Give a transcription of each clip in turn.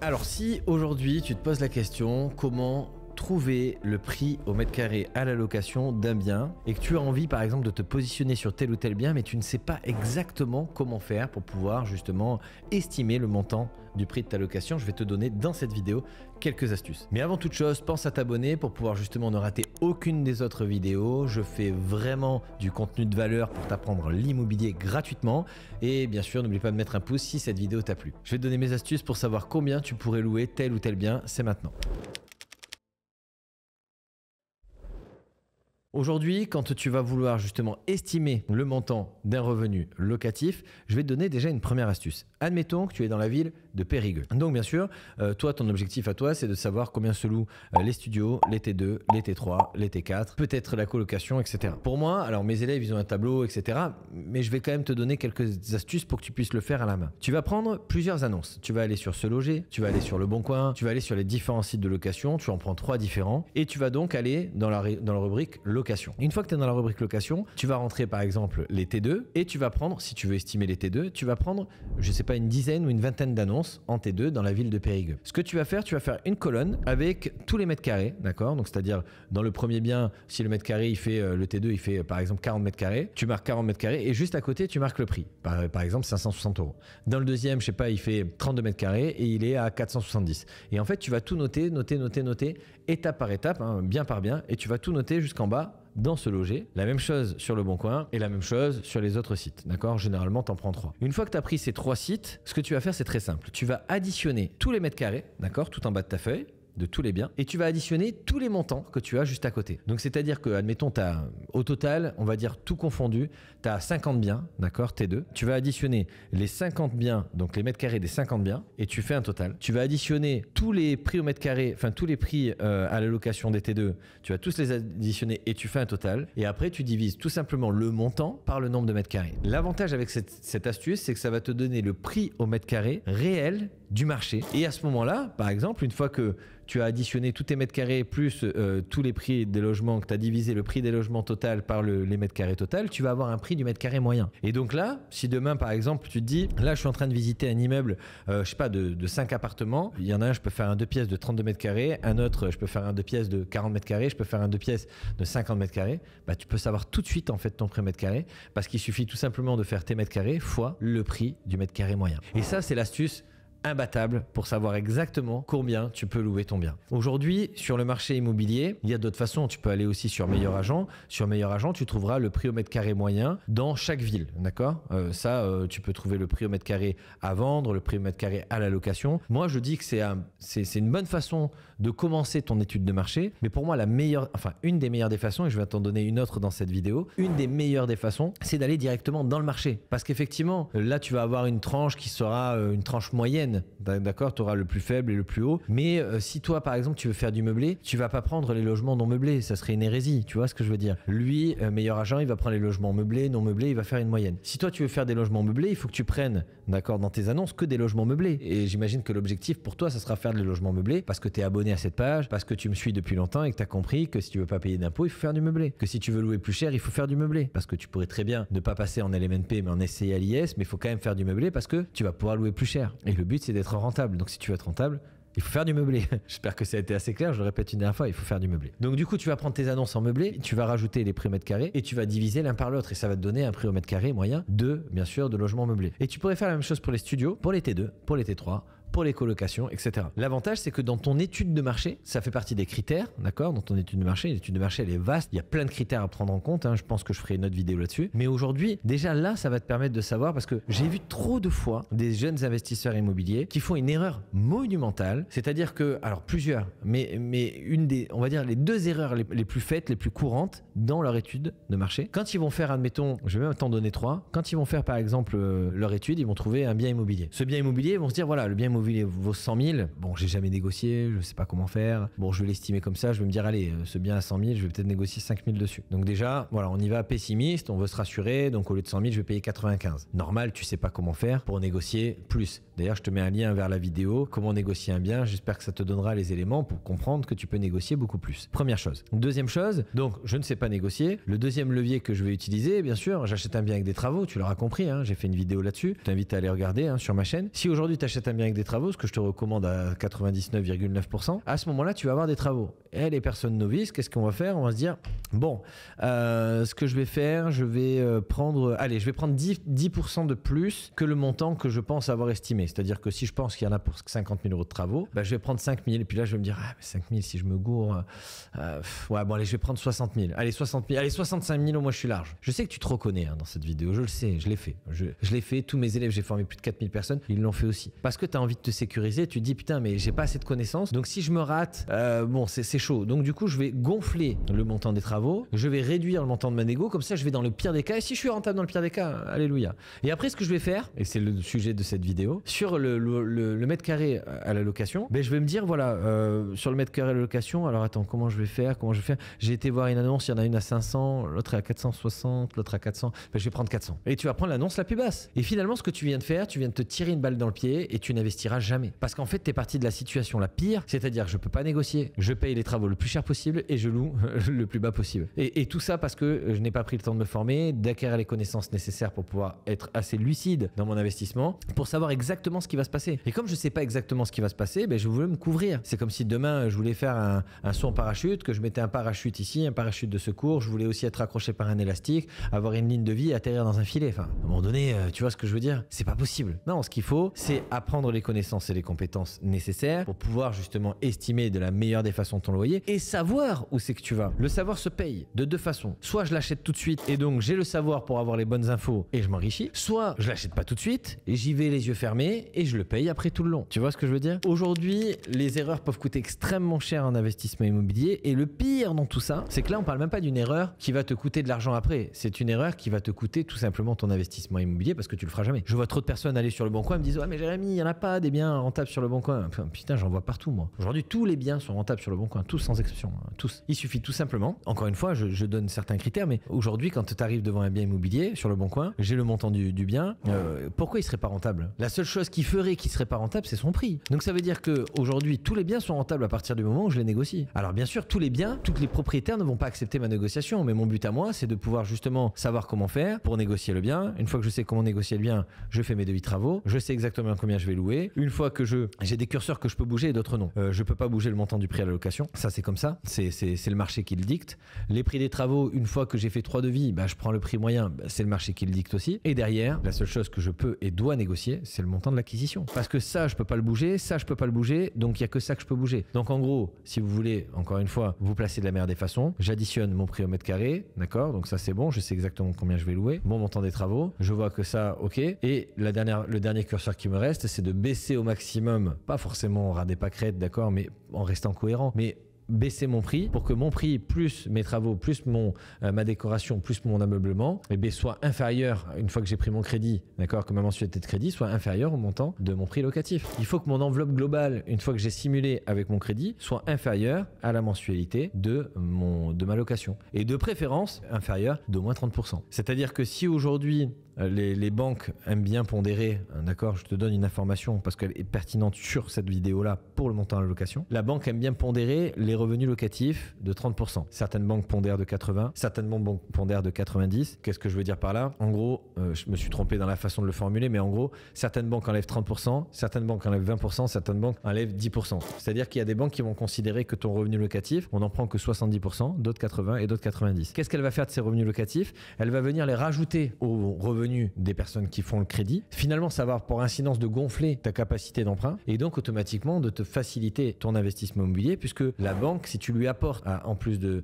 Alors si aujourd'hui tu te poses la question comment trouver le prix au mètre carré à la location d'un bien et que tu as envie par exemple de te positionner sur tel ou tel bien mais tu ne sais pas exactement comment faire pour pouvoir justement estimer le montant du prix de ta location, je vais te donner dans cette vidéo quelques astuces. Mais avant toute chose, pense à t'abonner pour pouvoir justement ne rater aucune des autres vidéos. Je fais vraiment du contenu de valeur pour t'apprendre l'immobilier gratuitement. Et bien sûr, n'oublie pas de mettre un pouce si cette vidéo t'a plu. Je vais te donner mes astuces pour savoir combien tu pourrais louer tel ou tel bien. C'est maintenant. Aujourd'hui, quand tu vas vouloir justement estimer le montant d'un revenu locatif, je vais te donner déjà une première astuce. Admettons que tu es dans la ville de Périgueux. Donc bien sûr, toi, ton objectif à toi, c'est de savoir combien se louent les studios, les T2, les T3, les T4, peut-être la colocation, etc. Pour moi, alors mes élèves, ils ont un tableau, etc. Mais je vais quand même te donner quelques astuces pour que tu puisses le faire à la main. Tu vas prendre plusieurs annonces. Tu vas aller sur Se Loger, tu vas aller sur Le Bon Coin, tu vas aller sur les différents sites de location. Tu en prends 3 différents et tu vas donc aller dans la rubrique location. Une fois que tu es dans la rubrique location, tu vas rentrer par exemple les T2 et tu vas prendre, si tu veux estimer les T2, tu vas prendre, je sais pas, une dizaine ou une vingtaine d'annonces en T2 dans la ville de Périgueux. Ce que tu vas faire une colonne avec tous les mètres carrés, d'accord? Donc c'est-à-dire dans le premier bien, si le mètre carré il fait le T2, il fait par exemple 40 mètres carrés, tu marques 40 mètres carrés et juste à côté tu marques le prix, par exemple 560 €. Dans le deuxième, je sais pas, il fait 32 mètres carrés et il est à 470. Et en fait, tu vas tout noter, étape par étape, hein, bien par bien, et tu vas tout noter jusqu'en bas dans Se Loger. La même chose sur Le Bon Coin et la même chose sur les autres sites. D'accord? Généralement, tu en prends 3. Une fois que tu as pris ces 3 sites, ce que tu vas faire, c'est très simple. Tu vas additionner tous les mètres carrés, d'accord, tout en bas de ta feuille, de tous les biens, et tu vas additionner tous les montants que tu as juste à côté. Donc c'est-à-dire que, admettons, tu as au total, on va dire tout confondu, tu as 50 biens, d'accord, T2. Tu vas additionner les 50 biens, donc les mètres carrés des 50 biens, et tu fais un total. Tu vas additionner tous les prix au mètre carré, enfin tous les prix à la location des T2, tu vas tous les additionner et tu fais un total. Et après, tu divises tout simplement le montant par le nombre de mètres carrés. L'avantage avec cette astuce, c'est que ça va te donner le prix au mètre carré réel du marché. Et à ce moment-là, par exemple, une fois que tu as additionné tous tes mètres carrés plus tous les prix des logements, que tu as divisé le prix des logements total par les mètres carrés total, tu vas avoir un prix du mètre carré moyen. Et donc là, si demain, par exemple, tu te dis, là, je suis en train de visiter un immeuble, je sais pas, de 5 appartements. Il y en a un, je peux faire un 2 pièces de 32 mètres carrés. Un autre, je peux faire un 2 pièces de 40 mètres carrés. Je peux faire un 2 pièces de 50 mètres carrés. Bah, tu peux savoir tout de suite, en fait, ton prix mètre carré parce qu'il suffit tout simplement de faire tes mètres carrés fois le prix du mètre carré moyen. Et ça, c'est l'astuce imbattable pour savoir exactement combien tu peux louer ton bien. Aujourd'hui, sur le marché immobilier, il y a d'autres façons. Tu peux aller aussi sur Meilleur Agent. Sur Meilleur Agent, tu trouveras le prix au mètre carré moyen dans chaque ville. D'accord? Tu peux trouver le prix au mètre carré à vendre, le prix au mètre carré à la location. Moi, je dis que c'est une bonne façon de commencer ton étude de marché. Mais pour moi, une des meilleures des façons, et je vais t'en donner une autre dans cette vidéo, une des meilleures des façons, c'est d'aller directement dans le marché. Parce qu'effectivement, là, tu vas avoir une tranche qui sera une tranche moyenne. D'accord, tu auras le plus faible et le plus haut. Mais si toi, par exemple, tu veux faire du meublé, tu vas pas prendre les logements non meublés. Ça serait une hérésie. Tu vois ce que je veux dire? Lui, Meilleur Agent, il va prendre les logements meublés, non meublés, il va faire une moyenne. Si toi, tu veux faire des logements meublés, il faut que tu prennes, d'accord, dans tes annonces, que des logements meublés. Et j'imagine que l'objectif pour toi, ça sera faire des logements meublés parce que tu es abonné à cette page, parce que tu me suis depuis longtemps et que tu as compris que si tu veux pas payer d'impôts, il faut faire du meublé. Que si tu veux louer plus cher, il faut faire du meublé. Parce que tu pourrais très bien ne pas passer en LMNP, mais en SCI-LIS, mais il faut quand même faire du meublé parce que tu vas pouvoir louer plus cher. Et le but, c'est d'être rentable. Donc si tu veux être rentable, il faut faire du meublé. J'espère que ça a été assez clair, je le répète une dernière fois, il faut faire du meublé. Donc du coup, tu vas prendre tes annonces en meublé, tu vas rajouter les prix au mètre carré et tu vas diviser l'un par l'autre et ça va te donner un prix au mètre carré moyen bien sûr, de logements meublés. Et tu pourrais faire la même chose pour les studios, pour les T2, pour les T3, pour les colocations, etc. L'avantage, c'est que dans ton étude de marché, ça fait partie des critères, d'accord? Dans ton étude de marché, l'étude de marché, elle est vaste. Il y a plein de critères à prendre en compte. Je pense que je ferai une autre vidéo là-dessus. Mais aujourd'hui, déjà là, ça va te permettre de savoir parce que j'ai vu trop de fois des jeunes investisseurs immobiliers qui font une erreur monumentale. C'est-à-dire que, alors plusieurs, mais on va dire les 2 erreurs les plus faites, les plus courantes dans leur étude de marché. Quand ils vont faire, admettons, je vais même t'en donner 3. Quand ils vont faire, par exemple, leur étude, ils vont trouver un bien immobilier. Ce bien immobilier, ils vont se dire, voilà, le bien immobilier vaut 100 000. Bon, j'ai jamais négocié, je sais pas comment faire. Bon, je vais l'estimer comme ça. Je vais me dire, allez, ce bien à 100 000, je vais peut-être négocier 5 000 dessus. Donc déjà, voilà, on y va pessimiste, on veut se rassurer. Donc au lieu de 100 000, je vais payer 95. Normal, tu sais pas comment faire pour négocier plus. D'ailleurs, je te mets un lien vers la vidéo, comment négocier un bien. J'espère que ça te donnera les éléments pour comprendre que tu peux négocier beaucoup plus. Première chose. Deuxième chose, donc je ne sais pas négocier. Le deuxième levier que je vais utiliser, bien sûr, j'achète un bien avec des travaux. Tu l'auras compris, j'ai fait une vidéo là-dessus. Je t'invite à aller regarder sur ma chaîne. Si aujourd'hui tu achètes un bien avec des travaux, ce que je te recommande à 99,9%, à ce moment-là, tu vas avoir des travaux. Et les personnes novices, qu'est-ce qu'on va faire? On va se dire, bon, ce que je vais faire, je vais prendre 10% de plus que le montant que je pense avoir estimé. C'est-à-dire que si je pense qu'il y en a pour 50 000 euros de travaux, bah, je vais prendre 5 000. Et puis là, je vais me dire, ah, mais 5 000, si je me gourre, ouais, bon, allez, je vais prendre 60 000. Allez, 60 000. Allez, 65 000, au moins, je suis large. Je sais que tu te reconnais dans cette vidéo. Je le sais, je l'ai fait. Je l'ai fait. Tous mes élèves, j'ai formé plus de 4 000 personnes. Ils l'ont fait aussi. Parce que tu as envie de te sécuriser. Tu te dis, putain, mais j'ai pas assez de connaissances. Donc, si je me rate, bon, c'est chaud. Donc, du coup, je vais gonfler le montant des travaux. Je vais réduire le montant de ma négo. Comme ça, je vais dans le pire des cas. Et si je suis rentable dans le pire des cas, alléluia. Et après, ce que je vais faire, et c'est le sujet de cette vidéo, sur le mètre carré à la location, ben, je vais me dire, voilà, sur le mètre carré à la location, alors attends, comment je vais faire? J'ai été voir une annonce, il y en a une à 500, l'autre est à 460, l'autre à 400. Ben, je vais prendre 400. Et tu vas prendre l'annonce la plus basse. Et finalement, ce que tu viens de faire, tu viens de te tirer une balle dans le pied et tu n'investiras jamais. Parce qu'en fait, tu es parti de la situation la pire, c'est-à-dire que je peux pas négocier, je paye les travaux le plus cher possible et je loue le plus bas possible. Et tout ça parce que je n'ai pas pris le temps de me former, d'acquérir les connaissances nécessaires pour pouvoir être assez lucide dans mon investissement, pour savoir exactement ce qui va se passer. Et comme je sais pas exactement ce qui va se passer, ben, je voulais me couvrir. C'est comme si demain, je voulais faire un saut en parachute, que je mettais un parachute ici, un parachute de secours, je voulais aussi être accroché par un élastique, avoir une ligne de vie et atterrir dans un filet. Enfin, à un moment donné, tu vois ce que je veux dire? C'est pas possible. Non, ce qu'il faut, c'est apprendre les connaissances et les compétences nécessaires pour pouvoir justement estimer de la meilleure des façons ton loyer et savoir où c'est que tu vas. Le savoir se paye de deux façons. Soit je l'achète tout de suite et donc j'ai le savoir pour avoir les bonnes infos et je m'enrichis. Soit je l'achète pas tout de suite et j'y vais les yeux fermés et je le paye après tout le long. Tu vois ce que je veux dire? Aujourd'hui, les erreurs peuvent coûter extrêmement cher en investissement immobilier et le pire dans tout ça, c'est que là on parle même pas d'une erreur qui va te coûter de l'argent après. C'est une erreur qui va te coûter tout simplement ton investissement immobilier parce que tu le feras jamais. Je vois trop de personnes aller sur le Bon Coin et me disent ouais mais Jérémy, il y en a pas des biens rentables sur le Bon Coin. Enfin, putain, j'en vois partout moi. Aujourd'hui, tous les biens sont rentables sur le Bon Coin, tous sans exception, hein, tous. Il suffit tout simplement, encore une fois, je donne certains critères, mais aujourd'hui quand tu arrives devant un bien immobilier sur le Bon Coin, j'ai le montant du bien, pourquoi il serait pas rentable? La seule chose qui ferait qu'il serait pas rentable, c'est son prix. Donc ça veut dire que aujourd'hui tous les biens sont rentables à partir du moment où je les négocie. Alors bien sûr, tous les biens, tous les propriétaires ne vont pas accepter ma négociation, mais mon but à moi, c'est de pouvoir justement savoir comment faire pour négocier le bien. Une fois que je sais comment négocier le bien, je fais mes devis travaux, je sais exactement combien je vais louer. Une fois que j'ai des curseurs que je peux bouger et d'autres non. Je peux pas bouger le montant du prix à la location. Ça c'est comme ça, c'est le marché qui le dicte. Les prix des travaux, une fois que j'ai fait 3 devis, bah, je prends le prix moyen, bah, c'est le marché qui le dicte aussi. Et derrière, la seule chose que je peux et dois négocier, c'est le montant de l'acquisition. Parce que ça, je peux pas le bouger, ça, je peux pas le bouger, donc il y a que ça que je peux bouger. Donc en gros, si vous voulez, encore une fois, vous placer de la meilleure des façons, j'additionne mon prix au mètre carré, d'accord? Donc ça c'est bon, je sais exactement combien je vais louer, mon montant des travaux, je vois que ça, ok. Et le dernier curseur qui me reste, c'est de baisser au maximum, pas forcément ras des pâquerettes, d'accord, mais en restant cohérent, mais baisser mon prix pour que mon prix plus mes travaux plus ma décoration plus mon ameublement soit inférieur une fois que j'ai pris mon crédit, d'accord, que ma mensualité de crédit soit inférieure au montant de mon prix locatif. Il faut que mon enveloppe globale, une fois que j'ai simulé avec mon crédit, soit inférieure à la mensualité de ma location et de préférence inférieure d'au moins 30%. C'est-à-dire que si aujourd'hui les banques aiment bien pondérer, d'accord, je te donne une information parce qu'elle est pertinente sur cette vidéo-là pour le montant de la location. La banque aime bien pondérer les revenus locatifs de 30%. Certaines banques pondèrent de 80, certaines banques pondèrent de 90. Qu'est-ce que je veux dire par là? En gros, je me suis trompé dans la façon de le formuler, mais en gros, certaines banques enlèvent 30%, certaines banques enlèvent 20%, certaines banques enlèvent 10%. C'est-à-dire qu'il y a des banques qui vont considérer que ton revenu locatif, on n'en prend que 70%, d'autres 80 et d'autres 90. Qu'est-ce qu'elle va faire de ces revenus locatifs? Elle va venir les rajouter aux revenus des personnes qui font le crédit. Finalement, ça va pour incidence de gonfler ta capacité d'emprunt et donc automatiquement de te faciliter ton investissement immobilier puisque la banque, si tu lui apportes, en plus de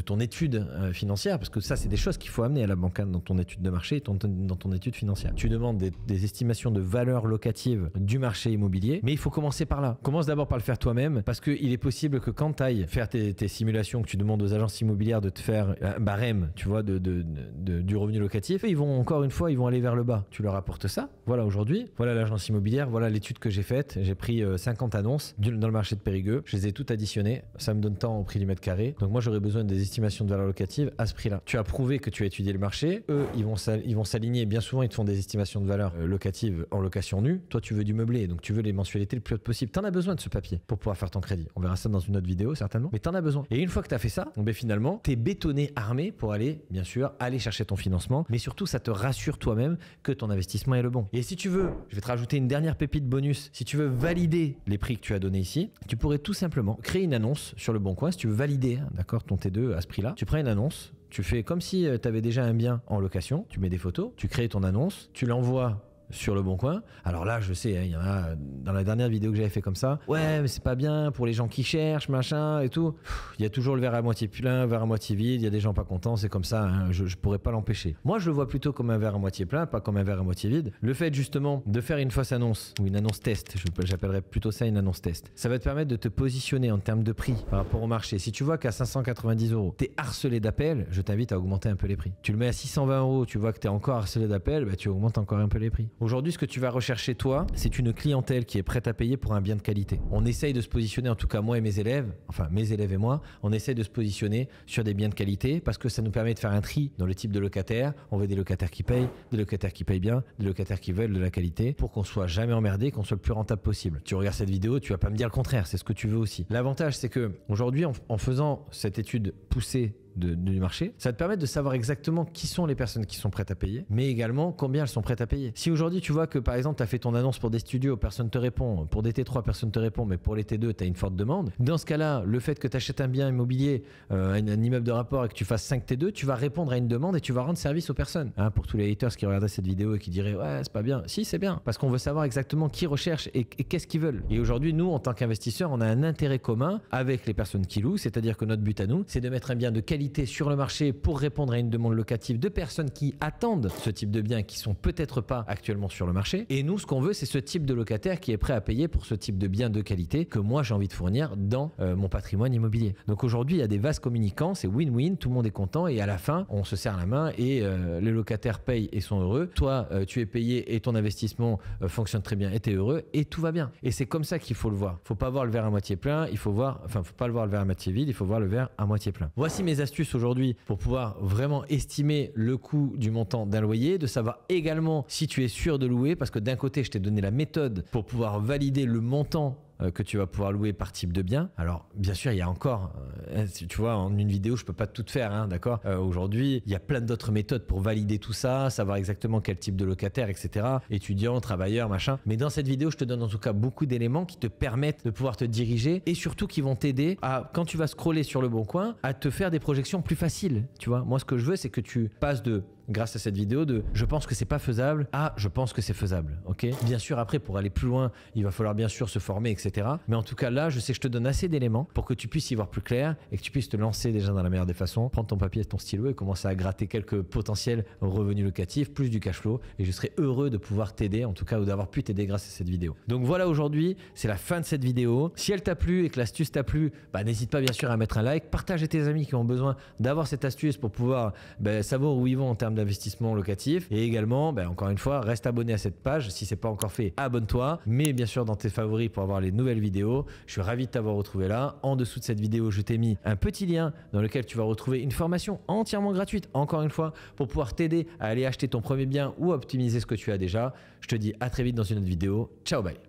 ton étude financière, parce que ça, c'est des choses qu'il faut amener à la banque dans ton étude de marché et dans ton étude financière. Tu demandes des estimations de valeur locative du marché immobilier, mais il faut commencer par là. Commence d'abord par le faire toi-même parce qu'il est possible que quand tu ailles faire tes simulations, que tu demandes aux agences immobilières de te faire un barème, tu vois, du revenu locatif, ils vont encore une fois, ils vont aller vers le bas. Tu leur apportes ça. Voilà aujourd'hui, voilà l'agence immobilière, voilà l'étude que j'ai faite. J'ai pris 50 annonces dans le marché de Périgueux. Je les ai toutes additionnées. Ça me donne tant au prix du mètre carré. Donc moi, j'aurais besoin des estimations de valeur locative à ce prix-là. Tu as prouvé que tu as étudié le marché. Eux, ils vont s'aligner. Bien souvent, ils te font des estimations de valeur locative en location nue. Toi, tu veux du meublé. Donc tu veux les mensualités le plus hautes possible. Tu en as besoin de ce papier pour pouvoir faire ton crédit. On verra ça dans une autre vidéo, certainement. Mais tu en as besoin. Et une fois que tu as fait ça, finalement, tu es bétonné, armé pour aller, bien sûr, aller chercher ton financement. Mais surtout, ça te te rassure toi-même que ton investissement est le bon. Et si tu veux, je vais te rajouter une dernière pépite bonus. Si tu veux valider les prix que tu as donnés ici, tu pourrais tout simplement créer une annonce sur Le Bon Coin. Si tu veux valider, d'accord, ton T2 à ce prix-là, tu prends une annonce, tu fais comme si tu avais déjà un bien en location, tu mets des photos, tu crées ton annonce, tu l'envoies sur Le Bon Coin. Alors là, je sais, hein, il y en a dans la dernière vidéo que j'avais fait comme ça. Ouais, mais c'est pas bien pour les gens qui cherchent, machin et tout. Il y a toujours le verre à moitié plein, verre à moitié vide. Il y a des gens pas contents, c'est comme ça. Hein, je pourrais pas l'empêcher. Moi, je le vois plutôt comme un verre à moitié plein, pas comme un verre à moitié vide. Le fait justement de faire une fausse annonce ou une annonce test, j'appellerais plutôt ça une annonce test. Ça va te permettre de te positionner en termes de prix par rapport au marché. Si tu vois qu'à 590 €, tu es harcelé d'appels, je t'invite à augmenter un peu les prix. Tu le mets à 620 €, tu vois que tu es encore harcelé d'appels, bah, tu augmentes encore un peu les prix. Aujourd'hui, ce que tu vas rechercher, toi, c'est une clientèle qui est prête à payer pour un bien de qualité. On essaye de se positionner, en tout cas moi et mes élèves, enfin mes élèves et moi, on essaye de se positionner sur des biens de qualité parce que ça nous permet de faire un tri dans le type de locataire. On veut des locataires qui payent, des locataires qui payent bien, des locataires qui veulent de la qualité pour qu'on soit jamais emmerdé, qu'on soit le plus rentable possible. Tu regardes cette vidéo, tu vas pas me dire le contraire, c'est ce que tu veux aussi. L'avantage, c'est que aujourd'hui, en faisant cette étude poussée du marché, ça va te permettre de savoir exactement qui sont les personnes qui sont prêtes à payer, mais également combien elles sont prêtes à payer. Si aujourd'hui tu vois que par exemple tu as fait ton annonce pour des studios, personne te répond, pour des T3 personne te répond, mais pour les T2 tu as une forte demande, dans ce cas-là, le fait que tu achètes un bien immobilier, un immeuble de rapport et que tu fasses 5 T2, tu vas répondre à une demande et tu vas rendre service aux personnes. Hein, pour tous les haters qui regardaient cette vidéo et qui diraient ouais c'est pas bien, si c'est bien, parce qu'on veut savoir exactement qui recherche et qu'est-ce qu'ils veulent. Et aujourd'hui nous en tant qu'investisseurs on a un intérêt commun avec les personnes qui louent, c'est-à-dire que notre but à nous c'est de mettre un bien de qualité sur le marché pour répondre à une demande locative de personnes qui attendent ce type de biens qui sont peut-être pas actuellement sur le marché. Et nous, ce qu'on veut, c'est ce type de locataire qui est prêt à payer pour ce type de biens de qualité que moi, j'ai envie de fournir dans mon patrimoine immobilier. Donc aujourd'hui, il y a des vases communicants, c'est win-win, tout le monde est content et à la fin, on se serre la main et les locataires payent et sont heureux. Toi, tu es payé et ton investissement fonctionne très bien et tu es heureux et tout va bien. Et c'est comme ça qu'il faut le voir. Faut pas voir le verre à moitié plein, faut pas le voir le verre à moitié vide, il faut voir le verre à moitié plein. Voici mes astuces aujourd'hui pour pouvoir vraiment estimer le coût du montant d'un loyer, de savoir également si tu es sûr de louer, parce que d'un côté, je t'ai donné la méthode pour pouvoir valider le montant que tu vas pouvoir louer par type de bien. Alors, bien sûr, il y a encore, tu vois, en une vidéo, je peux pas tout faire, hein, d'accord. Aujourd'hui, il y a plein d'autres méthodes pour valider tout ça, savoir exactement quel type de locataire, etc. Étudiant, travailleur, machin. Mais dans cette vidéo, je te donne en tout cas beaucoup d'éléments qui te permettent de pouvoir te diriger et surtout qui vont t'aider à, quand tu vas scroller sur Le Bon Coin, à te faire des projections plus faciles. Tu vois, moi, ce que je veux, c'est que tu passes de grâce à cette vidéo de je pense que c'est pas faisable à je pense que c'est faisable. Ok. Bien sûr, après, pour aller plus loin, il va falloir bien sûr se former, etc. Mais en tout cas, là, je sais que je te donne assez d'éléments pour que tu puisses y voir plus clair et que tu puisses te lancer déjà dans la meilleure des façons, prendre ton papier et ton stylo et commencer à gratter quelques potentiels revenus locatifs, plus du cash flow. Et je serai heureux de pouvoir t'aider, en tout cas, ou d'avoir pu t'aider grâce à cette vidéo. Donc voilà, aujourd'hui, c'est la fin de cette vidéo. Si elle t'a plu et que l'astuce t'a plu, bah, n'hésite pas bien sûr à mettre un like, partage à tes amis qui ont besoin d'avoir cette astuce pour pouvoir savoir où ils vont en termes d'investissement locatif. Et également, encore une fois, reste abonné à cette page. Si c'est pas encore fait, abonne-toi. Mets bien sûr dans tes favoris pour avoir les nouvelles vidéos. Je suis ravi de t'avoir retrouvé là. En dessous de cette vidéo, je t'ai mis un petit lien dans lequel tu vas retrouver une formation entièrement gratuite, encore une fois, pour pouvoir t'aider à aller acheter ton premier bien ou optimiser ce que tu as déjà. Je te dis à très vite dans une autre vidéo. Ciao, bye.